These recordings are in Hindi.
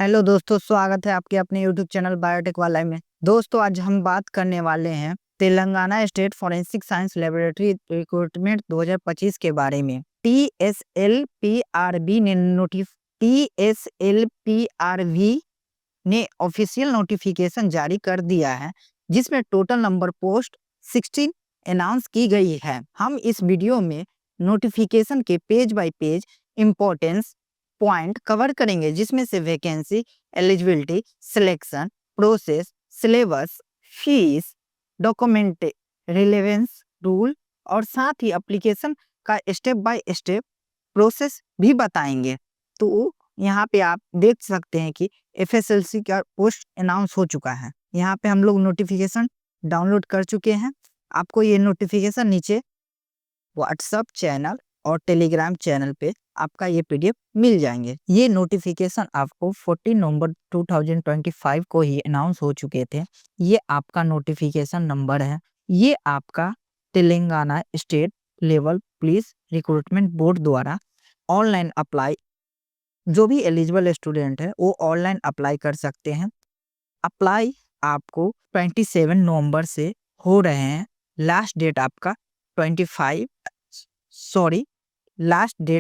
हेलो दोस्तों, स्वागत है आपके अपने यूट्यूब चैनल बायोटेक वाला में। दोस्तों, आज हम बात करने वाले हैं Telangana state forensic science laboratory recruitment 2025 के बारे में। टीएसएलपीआरबी ने ऑफिशियल नोटिफिकेशन जारी कर दिया है, जिसमें टोटल नंबर पोस्ट 16 अनाउंस की गई है। हम इस वीडियो में नोटिफिकेशन के page bye page importance point cover करेंगे, जिसमें से vacancy, eligibility, selection process, syllabus, fees, document relevance rule और साथ ही एप्लीकेशन का स्टेप बाय स्टेप प्रोसेस भी बताएंगे। तो यहाँ पे आप देख सकते हैं कि एफएसएलसी का पोस्ट अनाउंस हो चुका है। यहाँ पे हम लोग नोटिफिकेशन डाउनलोड कर चुके हैं। आपको ये नोटिफिकेशन नीचे व्हाट्सएप चैनल और टेलीग्राम चैनल पे आपका ये पीडीएफ मिल जाएंगे। ये नोटिफिकेशन आपको 14 नवंबर 2025 को ही अनाउंस हो चुके थे। ये आपका नोटिफिकेशन नंबर है। ये आपका Telangana state level police recruitment board द्वारा ऑनलाइन अप्लाई, जो भी एलिजिबल स्टूडेंट है वो ऑनलाइन अप्लाई कर सकते हैं। अप्लाई आपको 27 नवंबर से हो रहे हैं। लास्ट डेट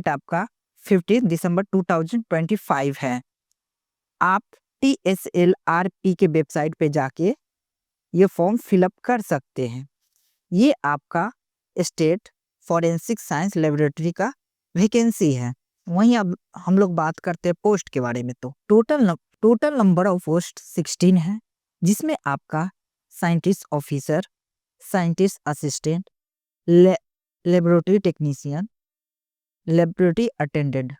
आपका 15 दिसंबर 2025 है। आप TSLRP के वेबसाइट पे जाके ये फॉर्म फिलअप कर सकते हैं। ये आपका स्टेट फॉरेंसिक साइंस लेबोरेटरी का वैकेंसी है। वहीं अब हम लोग बात करते हैं पोस्ट के बारे में। तो टोटल नंबर ऑफ पोस्ट 16 है, जिसमें आपका scientist officer, scientist assistant, laboratory technician, laboratory attendant,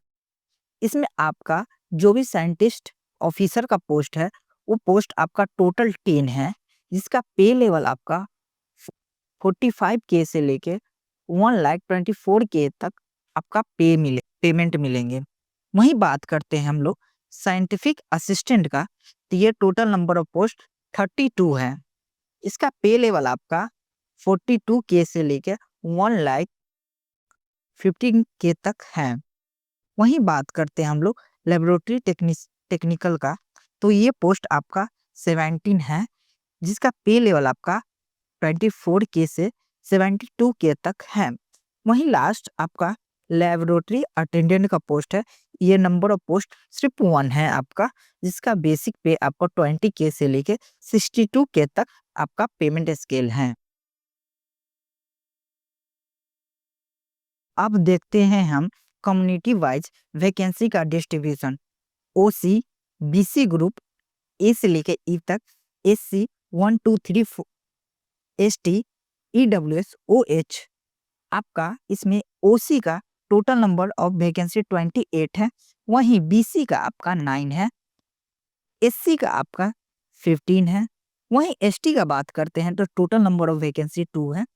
इसमें आपका जो भी साइंटिस्ट ऑफिसर का पोस्ट है वो पोस्ट आपका टोटल 10 है, जिसका पे लेवल आपका 45K से लेके 1,24K तक आपका पेमेंट मिलेंगे। वहीं बात करते हैं हम लोग साइंटिफिक असिस्टेंट का, तो ये टोटल नंबर ऑफ पोस्ट 32 है। इसका पे लेवल आपका 42K से लेके 1,15K तक है। वहीं बात करते हैं हम लोग लेबोरेटरी टेक्निकल का, तो ये पोस्ट आपका 17 है, जिसका पे लेवल आपका 24K से 72K तक है। वहीं लास्ट आपका लेबोरेटरी अटेंडेंट का पोस्ट है। ये नंबर ऑफ पोस्ट सिर्फ 1 है आपका, जिसका बेसिक पे आपका 20K से लेके 62K तक आपका पेमेंट स्केल है। अब देखते हैं हम कम्युनिटी वाइज वैकेंसी का distribution. OC, BC group A से लेके ई तक, एससी 1 2 3 4, एसटी, ईडब्ल्यूएस, ओएच। आपका इसमें ओसी का टोटल नंबर ऑफ वैकेंसी 28 है। वहीं बीसी का आपका 9 है, एससी का आपका 15 है। वहीं एसटी का बात करते हैं तो टोटल नंबर ऑफ वैकेंसी 2 है।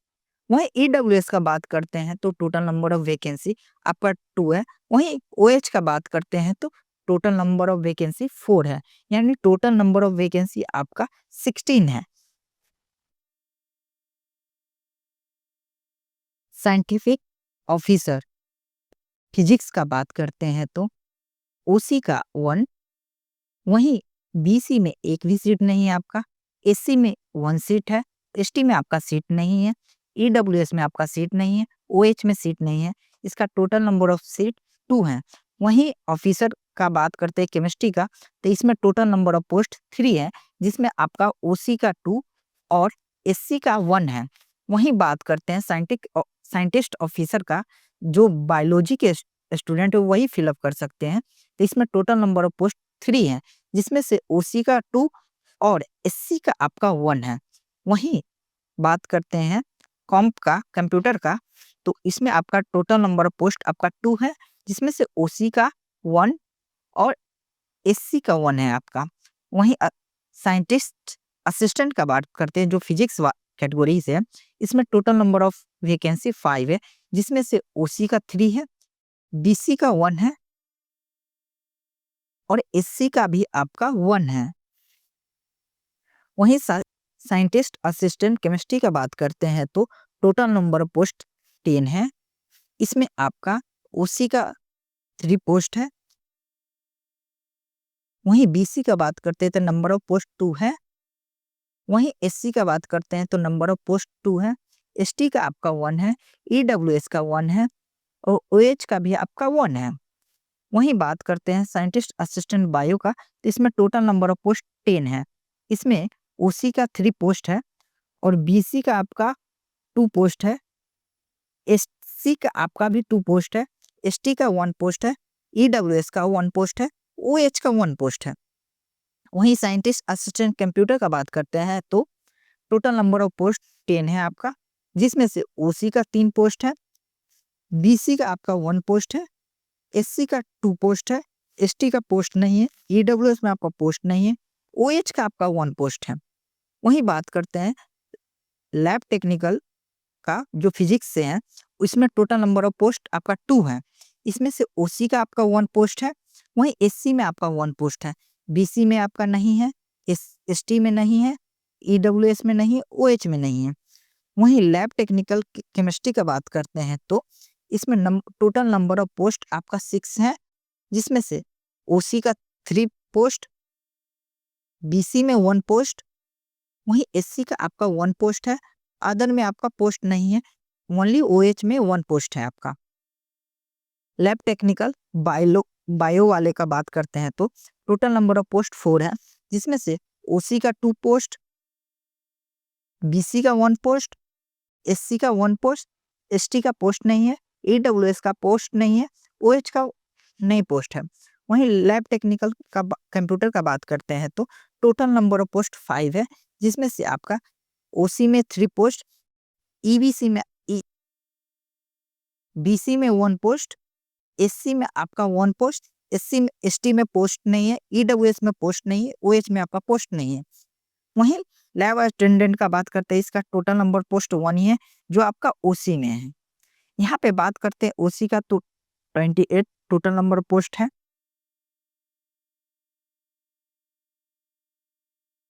वहीं ईडब्ल्यूएस का बात करते हैं तो टोटल नंबर ऑफ वैकेंसी आपका 2 है। वहीं ओएच का बात करते हैं तो टोटल नंबर ऑफ वैकेंसी 4 है, यानी टोटल नंबर ऑफ वैकेंसी आपका 16 है। साइंटिफिक ऑफिसर फिजिक्स का बात करते हैं तो ओसी का 1, वहीं बीसी में एक भी सीट नहीं है आपका, एससी में 1 सीट है, एसटी में आपका सीट नहीं है, ईडब्ल्यूएस में आपका सीट नहीं है, ओएच में सीट नहीं है। इसका टोटल नंबर ऑफ सीट 2 है। वहीं ऑफिसर का बात करते हैं केमिस्ट्री का, तो इसमें टोटल नंबर ऑफ पोस्ट 3 है, जिसमें आपका ओसी का 2 और एससी का 1 है। वहीं बात करते हैं साइंटिस्ट ऑफिसर का, जो बायोलॉजी के स्टूडेंट है वही फिलअप कर सकते हैं। तो इसमें टोटल नंबर ऑफ पोस्ट 3 है, जिसमें से ओसी का 2 और एससी का आपका 1 है। वहीं बात करते हैं कॉम्प का, कंप्यूटर का, तो इसमें आपका टोटल नंबर ऑफ पोस्ट आपका 2 है, जिसमें से ओसी का 1 और एससी का 1 है आपका। वहीं साइंटिस्ट असिस्टेंट का बात करते हैं, जो फिजिक्स कैटेगरी से है, इसमें टोटल नंबर ऑफ वैकेंसी 5 है, जिसमें से ओसी का 3 है, बीसी का 1 है और एससी का भी आपका 1 है। वहीं साइंटिस्ट असिस्टेंट केमिस्ट्री का बात करते हैं तो टोटल नंबर ऑफ पोस्ट 10 है। इसमें आपका ओसी का 3 पोस्ट है, वहीं बीसी का बात करते हैं तो नंबर ऑफ पोस्ट 2 है। वहीं एससी का बात करते हैं तो नंबर ऑफ पोस्ट 2 है। एसटी का आपका 1 है, ईडब्ल्यूएस का 1 है और ओएच का भी आपका 1 है। वहीं बात करते हैं साइंटिस्ट असिस्टेंट बायो का, तो इसमें टोटल नंबर ऑफ पोस्ट 10 है। इसमें ओसी का 3 पोस्ट है और बीसी का आपका 2 पोस्ट है। एससी का आपका भी 2 पोस्ट है। एसटी का 1 पोस्ट है। ईडब्ल्यूएस का 1 पोस्ट है। ओएच का 1 पोस्ट है। वहीं साइंटिस्ट असिस्टेंट कंप्यूटर का बात करते हैं तो टोटल नंबर ऑफ पोस्ट 10 है आपका, जिसमें से ओसी का 3 पोस्ट है, बीसी का आपका 1 पोस्ट है, एससी का 2 पोस्ट है, एसटी का पोस्ट नहीं है, ईडब्ल्यूएस में आपका पोस्ट नहीं है, ओएच का आपका 1 पोस्ट है। वहीं बात करते हैं लैब टेक्निकल का, जो फिजिक्स से है, इसमें टोटल नंबर ऑफ पोस्ट आपका 2 है। इसमें से ओसी का आपका 1 पोस्ट है। वहीं एससी में आपका 1 पोस्ट है। बीसी में आपका नहीं है, एसटी में नहीं है, ईडब्ल्यूएस में नहीं है, ओएच में नहीं है। वहीं लैब टेक्निकल केमिस्ट्री का बात करते हैं तो इसमें टोटल नंबर ऑफ पोस्ट आपका 6 है, जिसमें से ओसी का 3 पोस्ट, बीसी में 1 पोस्ट, वहीं एससी का आपका 1 पोस्ट है। अदर में आपका पोस्ट नहीं है, ओनली ओएच में 1 पोस्ट है आपका। लैब टेक्निकल बायो वाले का बात करते हैं तो टोटल नंबर ऑफ पोस्ट 4 है, जिसमें से ओसी का 2 पोस्ट, बीसी का 1 पोस्ट, एससी का 1 पोस्ट, एसटी का पोस्ट नहीं है, ईडब्ल्यूएस का पोस्ट नहीं है, ओएच का नहीं पोस्ट है। वहीं लैब टेक्निकल का कंप्यूटर का बात करते हैं तो टोटल नंबर ऑफ पोस्ट 5 है, जिसमें से आपका ओसी में 3 पोस्ट, ईबीसी में बीसी में 1 पोस्ट, एससी में आपका 1 पोस्ट, एससी में एसटी में पोस्ट नहीं है, ईडब्ल्यूएस में पोस्ट नहीं है, ओएच में आपका पोस्ट नहीं है। वहीं लैब अटेंडेंट का बात करते हैं, इसका टोटल नंबर पोस्ट 1 ही है, जो आपका ओसी में है। यहाँ पे बात करते हैं ओसी का तो 28 टोटल नंबर पोस्ट है।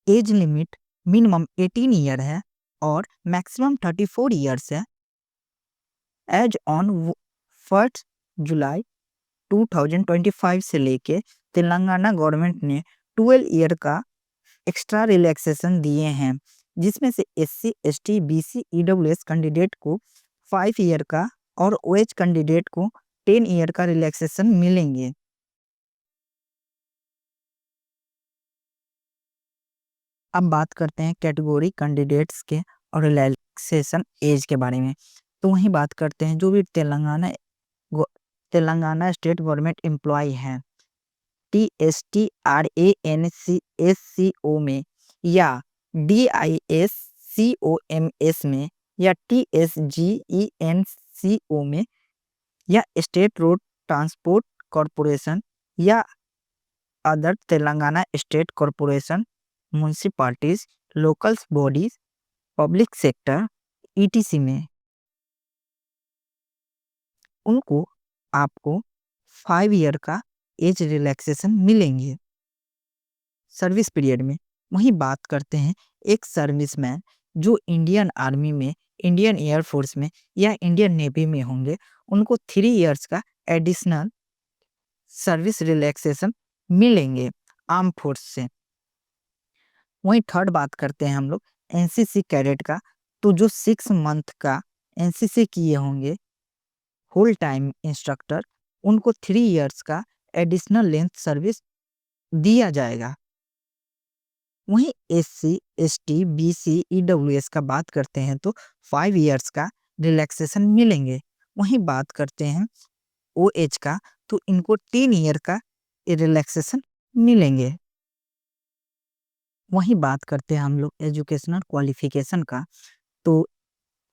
एज लिमिट मिनिमम 18 ईयर है और मैक्सिमम 34 ईयर्स है। एज ऑन 1 जुलाई 2025 से लेके तेलंगाना गवर्नमेंट ने 12 ईयर का एक्स्ट्रा रिलैक्सेशन दिए हैं, जिसमें से SC, ST, BC, EWS candidate को 5 ईयर का और ओएच कैंडिडेट को 10 ईयर का रिलैक्सेशन मिलेंगे। अब बात करते हैं कैटेगरी कैंडिडेट्स के और रिलैक्सेशन एज के बारे में। तो वहीं बात करते हैं जो भी तेलंगाना स्टेट गवर्नमेंट एम्प्लॉय हैं, TSTRANCSCO में या DISCOMS में या TSGENCO में या स्टेट रोड ट्रांसपोर्ट कॉरपोरेशन या other Telangana state corporation, municipalities, local bodies, public sector ETC में उनको आपको 5 ईयर का एज रिलैक्सेशन मिलेंगे सर्विस पीरियड में। वहीं बात करते हैं एक सर्विसमैन जो इंडियन आर्मी में, इंडियन एयरफोर्स में या इंडियन नेवी में होंगे, उनको 3 ईयर्स का एडिशनल सर्विस रिलैक्सेशन मिलेंगे आर्म फोर्स से। वहीं थर्ड बात करते हैं हम लोग एनसीसी कैडेट का, तो जो 6 मंथ का एनसीसी किए होंगे होल टाइम इंस्ट्रक्टर, उनको 3 ईयर्स का एडिशनल लेंथ सर्विस दिया जाएगा। वहीं एससी, एसटी, बीसी, ईडब्ल्यूएस का बात करते हैं तो 5 ईयर्स का रिलैक्सेशन मिलेंगे। वहीं बात करते हैं ओएच का, तो इनको 3 ईयर का रिलैक्सेशन मिलेंगे। वहीं बात करते हैं हम लोग एजुकेशनल क्वालिफिकेशन का, तो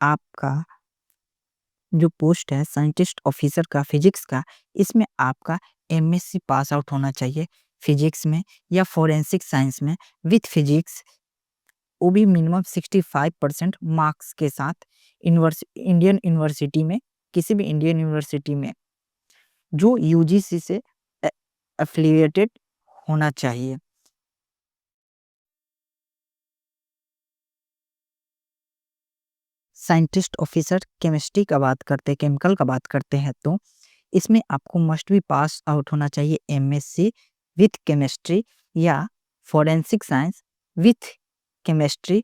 आपका जो पोस्ट है साइंटिस्ट ऑफिसर का फिजिक्स का, इसमें आपका एमएससी पास आउट होना चाहिए फिजिक्स में या फोरेंसिक साइंस में विथ फिजिक्स, वो भी मिनिमम 65% मार्क्स के साथ इंडियन यूनिवर्सिटी में, किसी भी इंडियन यूनिवर्सिटी में जो यूजीसी से एफिलिएटेड होना चाहिए। साइंटिस्ट ऑफिसर केमिस्ट्री का बात करते हैं, केमिकल का बात करते हैं, तो इसमें आपको मस्ट भी पास आउट होना चाहिए एमएससी विथ केमिस्ट्री या फोरेंसिक साइंस विथ केमिस्ट्री,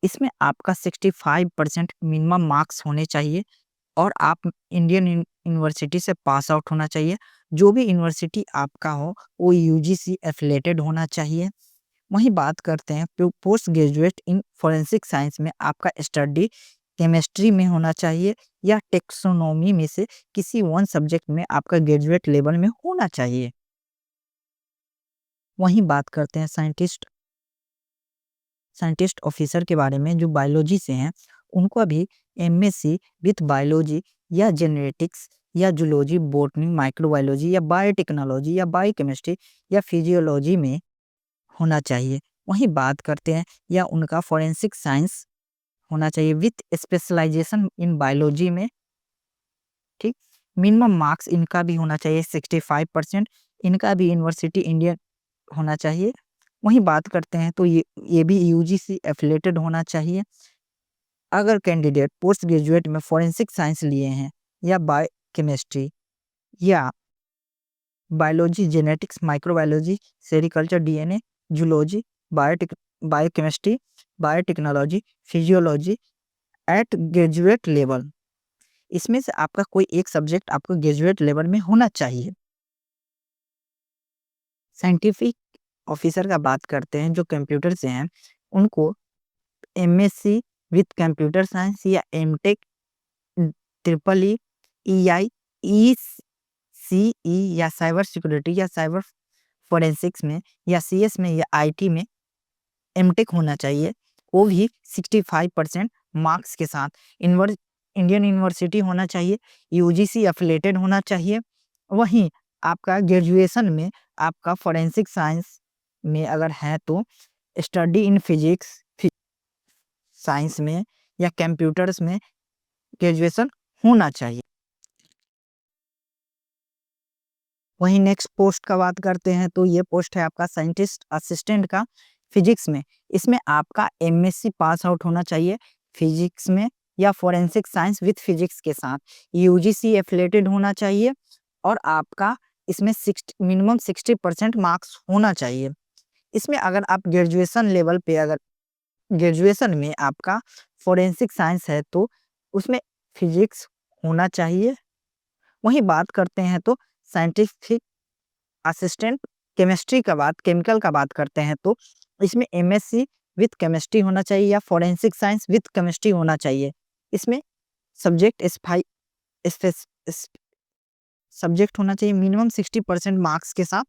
इसमें आपका 65% मिनिमम मार्क्स होने चाहिए और आप इंडियन यूनिवर्सिटी से पास आउट होना चाहिए। जो भी यूनिवर्सिटी आपका हो वो यूजीसी एफिलेटेड होना चाहिए। वहीं बात करते हैं post graduate in forensic science में आपका स्टडी केमिस्ट्री में होना चाहिए या टेक्सोनोमी में से किसी वन सब्जेक्ट में आपका ग्रेजुएट लेवल में होना चाहिए। वहीं बात करते हैं साइंटिस्ट ऑफिसर के बारे में जो बायोलॉजी से हैं, उनको भी एमएससी विथ बायोलॉजी या जेनेटिक्स या जूलॉजी, बॉटनी, माइक्रोबायोलॉजी या बायोटेक्नोलॉजी या बायोकेमिस्ट्री या फिजियोलॉजी में होना चाहिए। वहीं बात करते हैं या उनका फोरेंसिक साइंस होना चाहिए विथ स्पेशलाइजेशन इन बायोलॉजी में। ठीक, मिनिमम मार्क्स इनका भी होना चाहिए 65%, इनका भी यूनिवर्सिटी इंडियन होना चाहिए। वहीं बात करते हैं तो ये भी यूजीसी एफिलेटेड होना चाहिए। अगर कैंडिडेट पोस्ट ग्रेजुएट में फोरेंसिक साइंस लिए हैं या बायोकेमिस्ट्री या biology, genetics, microbiology, sericulture, DNA, zoology, biochemistry, biotechnology, physiology at graduate level, इसमें से आपका कोई एक सब्जेक्ट आपको ग्रेजुएट लेवल में होना चाहिए। साइंटिफिक ऑफिसर का बात करते हैं जो कंप्यूटर से हैं, उनको एमएससी विथ कंप्यूटर साइंस या MTech, triple E, EI, ECE या साइबर सिक्योरिटी या साइबर फोरेंसिक्स में या सीएस में या आईटी में एमटेक होना चाहिए, वो भी 65% मार्क्स के साथ। इंडियन यूनिवर्सिटी होना चाहिए, यूजीसी एफिलेटेड होना चाहिए। वहीं आपका ग्रेजुएशन में आपका फोरेंसिक साइंस में अगर है तो स्टडी इन फिजिक्स साइंस में या कंप्यूटर्स में ग्रेजुएशन होना चाहिए। वहीं नेक्स्ट पोस्ट का बात करते हैं तो ये पोस्ट है आपका साइंटिस्ट असिस्टेंट का फिजिक्स में। इसमें आपका एमएससी पास आउट होना चाहिए फिजिक्स में या फोरेंसिक साइंस विथ फिजिक्स के साथ, यूजीसी एफिलेटेड होना चाहिए और आपका इसमें मिनिमम 60% मार्क्स होना चाहिए। इसमें अगर आप ग्रेजुएशन लेवल पे अगर ग्रेजुएशन में आपका फोरेंसिक साइंस है तो उसमें फिजिक्स होना चाहिए। वहीं बात करते हैं तो साइंटिफिक असिस्टेंट केमिकल का बात करते हैं तो इसमें एमएससी विथ केमिस्ट्री होना चाहिए या फोरेंसिक साइंस विथ केमिस्ट्री होना चाहिए। इसमें सब्जेक्ट सब्जेक्ट होना चाहिए मिनिमम 60% मार्क्स के साथ।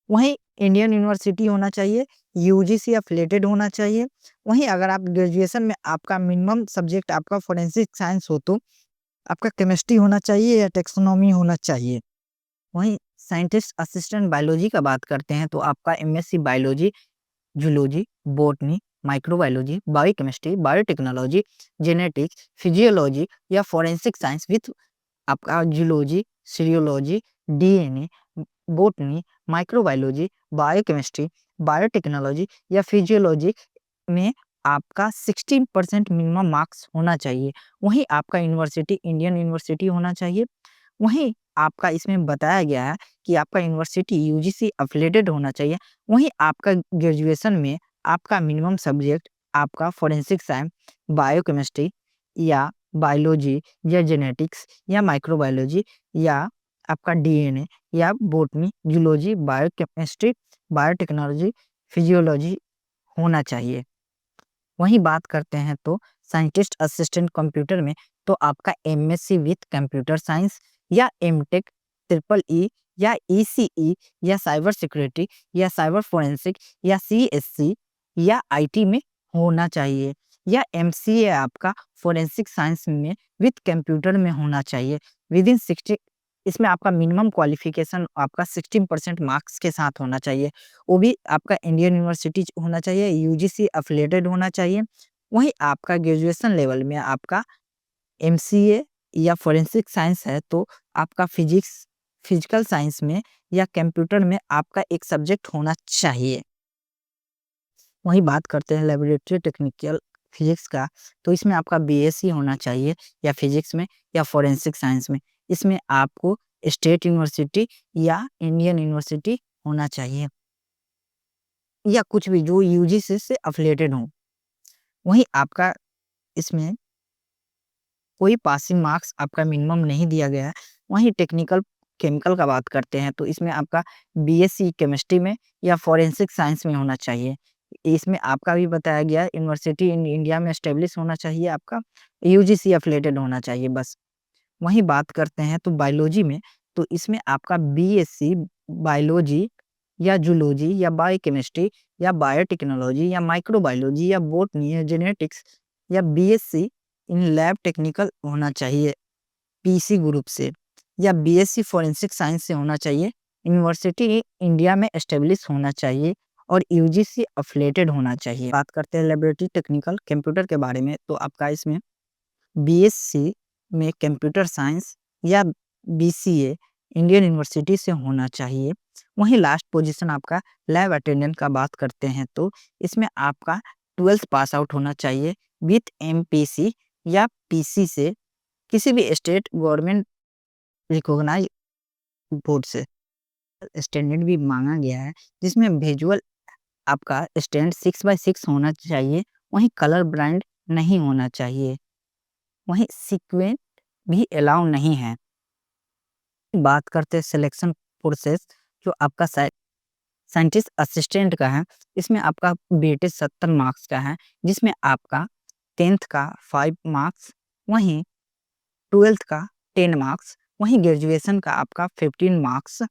वहीं इंडियन यूनिवर्सिटी होना चाहिए, यूजीसी एफिलेटेड होना चाहिए। वहीं अगर आप ग्रेजुएशन में आपका मिनिमम सब्जेक्ट आपका फोरेंसिक साइंस हो तो आपका केमिस्ट्री होना चाहिए या टेक्सोनोमी होना चाहिए। वहीं साइंटिस्ट असिस्टेंट बायोलॉजी का बात करते हैं तो आपका MSc biology, zoology, botany, microbiology, biochemistry, biotechnology, genetics, physiology या फोरेंसिक साइंस विथ आपका zoology, serology, DNA, botany, microbiology, biochemistry, biotechnology या फिजियोलॉजी में आपका 16% मिनिमम मार्क्स होना चाहिए। वहीं आपका यूनिवर्सिटी इंडियन यूनिवर्सिटी होना चाहिए। वहीं आपका इसमें बताया गया है कि आपका यूनिवर्सिटी यूजीसी एफिलेटेड होना चाहिए। वहीं आपका ग्रेजुएशन में आपका मिनिमम सब्जेक्ट आपका फोरेंसिक साइंस, बायोकेमिस्ट्री या बायोलॉजी या जेनेटिक्स या माइक्रोबायोलॉजी या आपका डीएनए या botany, zoology, biochemistry, biotechnology, physiology होना चाहिए। वहीं बात करते हैं तो साइंटिस्ट असिस्टेंट कंप्यूटर में तो आपका एमएससी विथ कंप्यूटर साइंस या एमटेक, ट्रिपल ई या ईसीई या साइबर सिक्योरिटी या साइबर फोरेंसिक या सीएससी या आईटी में होना चाहिए या एमसीए आपका फोरेंसिक साइंस में विथ कंप्यूटर में होना चाहिए विद इन 60। इसमें आपका मिनिमम क्वालिफिकेशन आपका 16% मार्क्स के साथ होना चाहिए, वो भी आपका इंडियन यूनिवर्सिटी होना चाहिए, यूजीसी एफिलेटेड होना चाहिए। वहीं आपका ग्रेजुएशन लेवल में आपका एमसीए या फोरेंसिक साइंस है तो आपका फिजिकल साइंस में या कंप्यूटर में आपका एक सब्जेक्ट होना चाहिए। वहीं बात करते हैं लेबोरेटरी टेक्निकल फिजिक्स का तो इसमें आपका बीएससी होना चाहिए या फिजिक्स में या फोरेंसिक साइंस में। इसमें आपको स्टेट यूनिवर्सिटी या इंडियन यूनिवर्सिटी होना चाहिए, या कुछ भी जो यूजीसी से अफिलिएटेड हो। वहीं आपका इसमें कोई पासिंग मार्क्स आपका मिनिमम नहीं दिया गया है। वहीं टेक्निकल केमिकल का बात करते हैं तो इसमें आपका बीएससी केमिस्ट्री में या फॉरेंसिक साइंस में होना चाहिए। इसमें आपका भी बताया गया यूनिवर्सिटी इन इंडिया में एस्टेब्लिश होना चाहिए, आपका यूजीसी एफिलिएटेड होना चाहिए बस। वहीं बात करते हैं तो बायोलॉजी में, तो इसमें आपका बीएससी बायोलॉजी या जूलॉजी या बायोकेमिस्ट्री या बायोटेक्नोलॉजी या माइक्रोबायोलॉजी या बॉटनी या जेनेटिक्स या बीएससी इन लैब टेक्निकल होना चाहिए पीसी ग्रुप से, या बीएससी फॉरेंसिक साइंस से होना चाहिए। यूनिवर्सिटी इंडिया में एस्टेब्लिश होना चाहिए और यूजीसी एफिलिएटेड होना चाहिए। बात करते हैं लेबोरेटरी टेक्निकल कंप्यूटर के बारे में, तो आपका इसमें बीएससी में कंप्यूटर साइंस या बीसीए इंडियन यूनिवर्सिटी से होना चाहिए। वहीं लास्ट पोजीशन आपका लैब अटेंडेंट का बात करते हैं तो इसमें आपका 12th पास आउट होना चाहिए विथ एमपीसी या पीसी से, किसी भी स्टेट गवर्नमेंट रिकॉग्नाइज बोर्ड से। स्टैंडर्ड भी मांगा गया है जिसमें विजुअल आपका स्टैंड 6x6 होना चाहिए, वहीं कलर ब्रांड नहीं होना चाहिए, वहीं सीक्वेंट भी अलाउ नहीं है। बात करते हैं सिलेक्शन प्रोसेस, जो आपका साइंटिस्ट असिस्टेंट का है, इसमें आपका वेटेज 70 मार्क्स का है, जिसमें आपका 10th का 5 मार्क्स, वहीं 12th का 10 मार्क्स, वहीं ग्रेजुएशन का आपका 15 मार्क्स,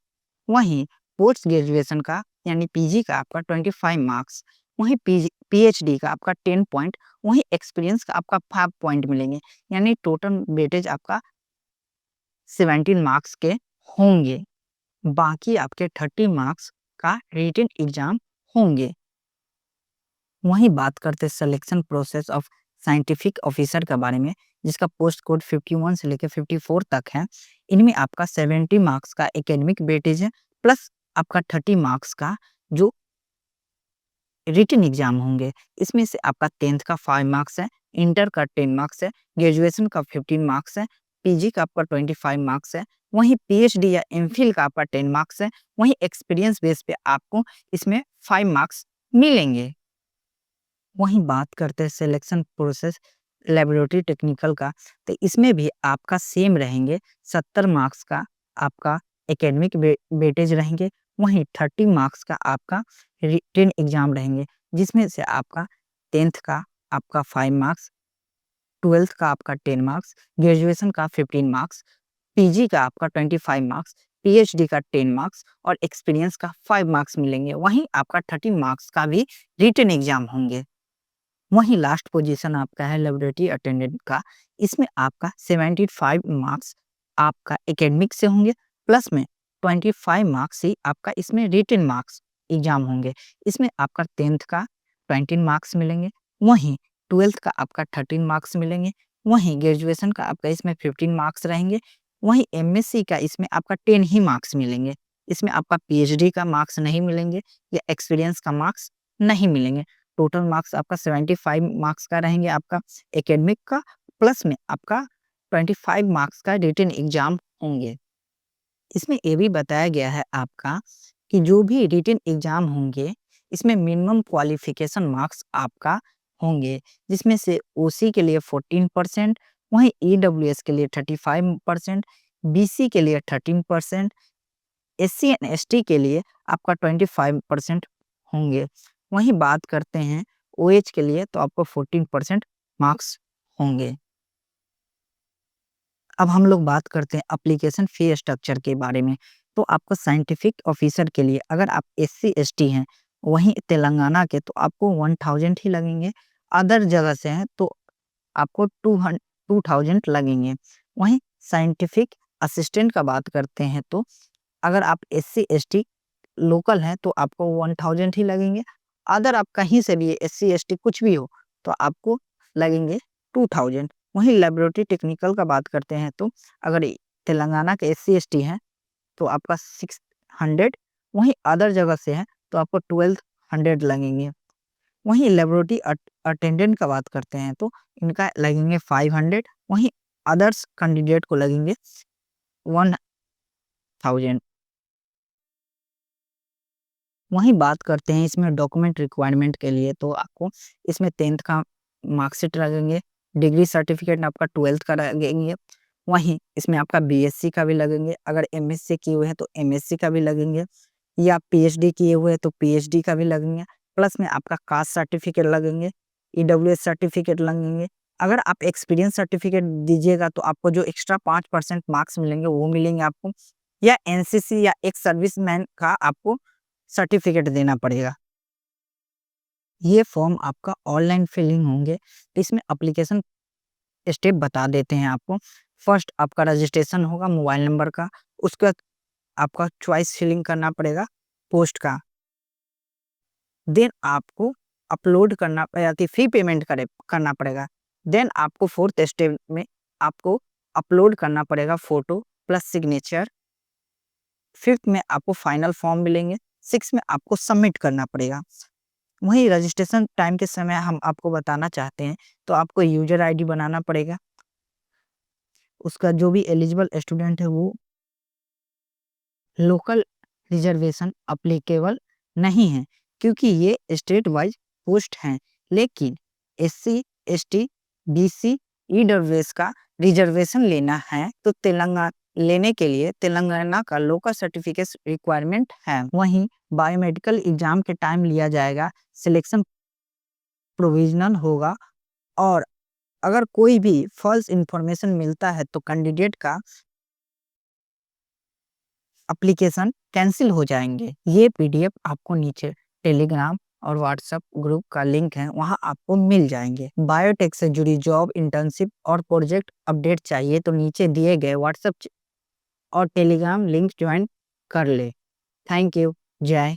वहीं पोस्ट ग्रेजुएशन का यानी पीजी का आपका 25 मार्क्स, वहीं पीएचडी का आपका 10 पॉइंट, वहीं एक्सपीरियंस का आपका 5 पॉइंट मिलेंगे, यानी टोटल वेटेज आपका 17 मार्क्स के होंगे। बाकी आपके 30 मार्क्स का रिटन एग्जाम होंगे। वहीं बात करते हैं selection process of scientific officer के बारे में, जिसका पोस्ट कोड 51 से लेकर 54 तक है। इनमें आपका 70 मार्क्स का एकेडमिक वेटेज है, प्लस आपका 30 मार्क्स का जो रिटन एग्जाम होंगे। इसमें से आपका 10th का 5 मार्क्स है, इंटर का 10 मार्क्स है, ग्रेजुएशन का 15 मार्क्स है, पीजी का आपका 25 मार्क्स है, वहीं पीएचडी या एमफिल का आपका 10 मार्क्स है, वहीं एक्सपीरियंस बेस पे आपको इसमें 5 मार्क्स मिलेंगे। वहीं बात करते हैं सिलेक्शन प्रोसेस लेबोरेटरी टेक्निकल का, तो इसमें भी आपका सेम रहेंगे, 70 मार्क्स का आपका एकेडमिक वेटेज रहेंगे, वहीं 30 मार्क्स का आपका रिटन एग्जाम रहेंगे, जिसमें से आपका 10th का आपका 5 मार्क्स, 12th का आपका 10 मार्क्स, ग्रेजुएशन का 15 मार्क्स, पीजी का आपका 25 मार्क्स, पीएचडी का 10 मार्क्स और एक्सपीरियंस का 5 मार्क्स मिलेंगे। वहीं आपका 30 मार्क्स का भी रिटन एग्जाम होंगे। वहीं लास्ट पोजीशन आपका है लेबोरेटरी अटेंडेंट का, इसमें आपका 75 मार्क्स आपका एकेडमिक से होंगे, प्लस में 25 मार्क्स ही आपका इसमें रिटन मार्क्स एग्जाम होंगे। इसमें आपका 10th का 20 मार्क्स मिलेंगे, वहीं 12th का आपका 13 मार्क्स मिलेंगे, वहीं ग्रेजुएशन का आपका इसमें 15 मार्क्स रहेंगे, वहीं एमएससी का इसमें आपका 10 ही मार्क्स मिलेंगे। इसमें आपका पीएचडी का मार्क्स नहीं मिलेंगे या एक्सपीरियंस का मार्क्स नहीं मिलेंगे। टोटल मार्क्स आपका 75 मार्क्स का रहेंगे आपका एकेडमिक का, प्लस में आपका 25 मार्क्स का रिटन एग्जाम होंगे। इसमें ये भी बताया गया है आपका कि जो भी रिटन एग्जाम होंगे, इसमें मिनिमम क्वालिफिकेशन मार्क्स आपका होंगे, जिसमें से ओसी के लिए 14%, वहीं ईडब्ल्यूएस के लिए 35%, बीसी के लिए 13%, एससी एंड एसटी के लिए आपका 25% होंगे। वहीं बात करते हैं ओएच के लिए, तो आपको 14% मार्क्स होंगे। अब हम लोग बात करते हैं एप्लीकेशन फी स्ट्रक्चर के बारे में। तो आपको साइंटिफिक ऑफिसर के लिए अगर आप एससी एसटी हैं, वहीं तेलंगाना के, तो आपको 1000 ही लगेंगे, अदर जगह से हैं तो आपको 2000 लगेंगे। वहीं साइंटिफिक असिस्टेंट का बात करते हैं तो अगर आप एससी एसटी लोकल हैं तो आपको 1000 ही लगेंगे, अदर आप कहीं से भी एससी एसटी कुछ भी हो तो आपको लगेंगे 2000। वहीं लेबोरेटरी टेक्निकल का बात करते हैं तो अगर तेलंगाना के एससी एसटी हैं तो आपका 600, वहीं अदर जगह से है तो आपको 1200 लगेंगे। वहीं लेबोरेटरी अटेंडेंट का बात करते हैं तो इनका लगेंगे 500, वहीं अदर्स कैंडिडेट को लगेंगे 1 1000। वहीं बात करते हैं इसमें डॉक्यूमेंट रिक्वायरमेंट के लिए, तो आपको इसमें 10th का मार्कशीट लगेंगे, डिग्री सर्टिफिकेट आपका 12th का लगेंगे, वहीं इसमें आपका बीएससी का भी लगेंगे, अगर एमएससी किए हुए हैं तो एमएससी का भी लगेंगे, या पीएचडी किए हुए हैं तो पीएचडी का भी लगेंगे, प्लस में आपका कास्ट सर्टिफिकेट लगेंगे, ईडब्ल्यूएस सर्टिफिकेट लगेंगे। अगर आप एक्सपीरियंस सर्टिफिकेट दीजिएगा तो आपको जो एक्स्ट्रा 5% मार्क्स मिलेंगे वो मिलेंगे आपको, या एनसीसी या एक्स सर्विसमैन का आपको सर्टिफिकेट देना पड़ेगा। ये फॉर्म आपका ऑनलाइन फिलिंग होंगे, तो इसमें एप्लीकेशन स्टेप बता देते हैं आपको। फर्स्ट आपका रजिस्ट्रेशन होगा मोबाइल नंबर का, उसके बाद आपका चॉइस फिलिंग करना पड़ेगा पोस्ट का, देन आपको अपलोड करना फी पेमेंट करना पड़ेगा, देन आपको 4th स्टेप में आपको अपलोड करना पड़ेगा फोटो प्लस सिग्नेचर, 5th में आपको फाइनल फॉर्म मिलेंगे, 6th में आपको सबमिट करना पड़ेगा। वहीं रजिस्ट्रेशन टाइम के समय हम आपको बताना चाहते हैं, तो आपको यूजर आईडी बनाना पड़ेगा, उसका जो भी एलिजिबल स्टूडेंट है वो लोकल रिजर्वेशन अप्लीकेबल नहीं है, क्योंकि ये स्टेट वाइज पोस्ट हैं, लेकिन एससी एसटी बीसी ईडब्ल्यूएस का रिजर्वेशन लेना है तो तेलंगाना लेने के लिए तेलंगाना का लोकल सर्टिफिकेट रिक्वायरमेंट है। वहीं बायोमेडिकल एग्जाम के टाइम लिया जाएगा, सिलेक्शन प्रोविजनल होगा, और अगर कोई भी फॉल्स इंफॉर्मेशन मिलता है तो कैंडिडेट का एप्लीकेशन कैंसिल हो जाएंगे। ये पीडीएफ आपको नीचे टेलीग्राम और व्हाट्सएप ग्रुप का लिंक है, वहां आपको मिल जाएंगे। बायोटेक से जुड़ी जॉब, इंटर्नशिप और प्रोजेक्ट अपडेट चाहिए तो नीचे दिए गए व्हाट्सएप और टेलीग्राम लिंक ज्वाइन कर ले। Thank you. जय